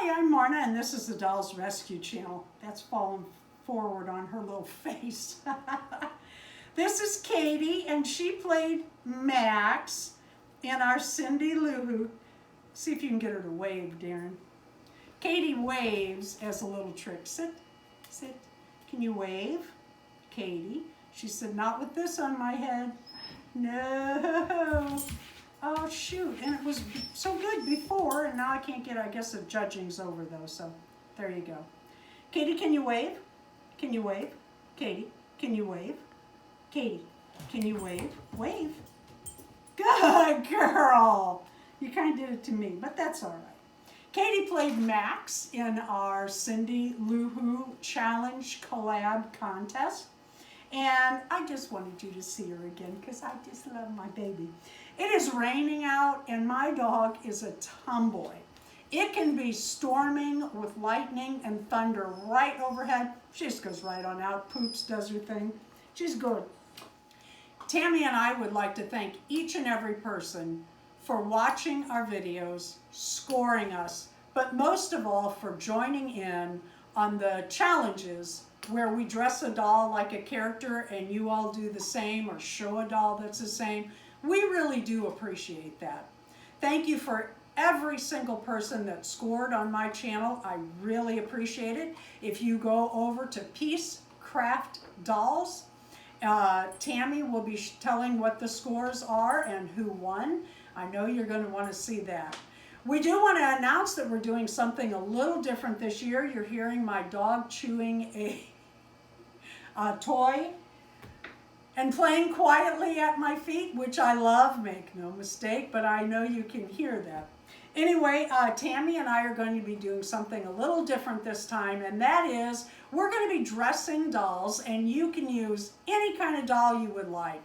Hi, I'm Marna, and this is the Dolls Rescue Channel. That's fallen forward on her little face. This is Katie, and she played Max in our Cindy Lou Who. See if you can get her to wave, Darren. Katie waves as a little trick. Sit, sit. Can you wave? Katie. She said, not with this on my head. No. Oh, shoot. And it was so good before, and now I can't get, I guess the judging's over, though, so there you go. Katie, can you wave? Can you wave? Katie, can you wave? Katie, can you wave? Wave. Good girl. You kind of did it to me, but that's all right. Katie played Max in our Cindy Lou Who Challenge Collab contest. And I just wanted you to see her again because I just love my baby. It is raining out and my dog is a tomboy. It can be storming with lightning and thunder right overhead. She just goes right on out, poops, does her thing. She's good. Tammy and I would like to thank each and every person for watching our videos, scoring us, but most of all for joining in on the challenges where we dress a doll like a character and you all do the same or show a doll that's the same. We really do appreciate that. Thank you for every single person that scored on my channel. I really appreciate it. If you go over to Peace Craft Dolls, Tammy will be telling what the scores are and who won. I know you're going to want to see that. We do want to announce that we're doing something a little different this year. You're hearing my dog chewing a toy and playing quietly at my feet, which I love, make no mistake, but I know you can hear that. Anyway, Tammy and I are going to be doing something a little different this time, and that is we're going to be dressing dolls, and you can use any kind of doll you would like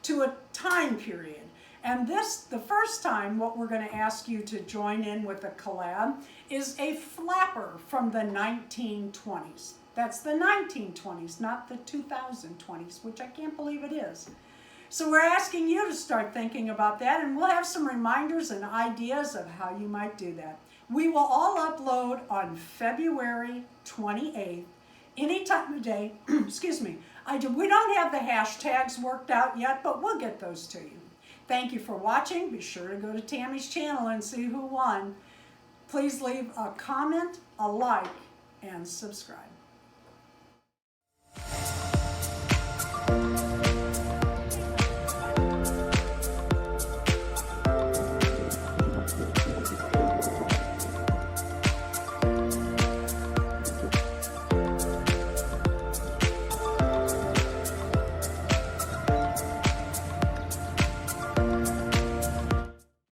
to a time period. And the first time, what we're going to ask you to join in with a collab is a flapper from the 1920s. That's the 1920s, not the 2020s, which I can't believe it is. So we're asking you to start thinking about that, and we'll have some reminders and ideas of how you might do that. We will all upload on February 28th, any time of day. Excuse me. We don't have the hashtags worked out yet, but we'll get those to you. Thank you for watching. Be sure to go to Tammy's channel and see who won. Please leave a comment, a like, and subscribe.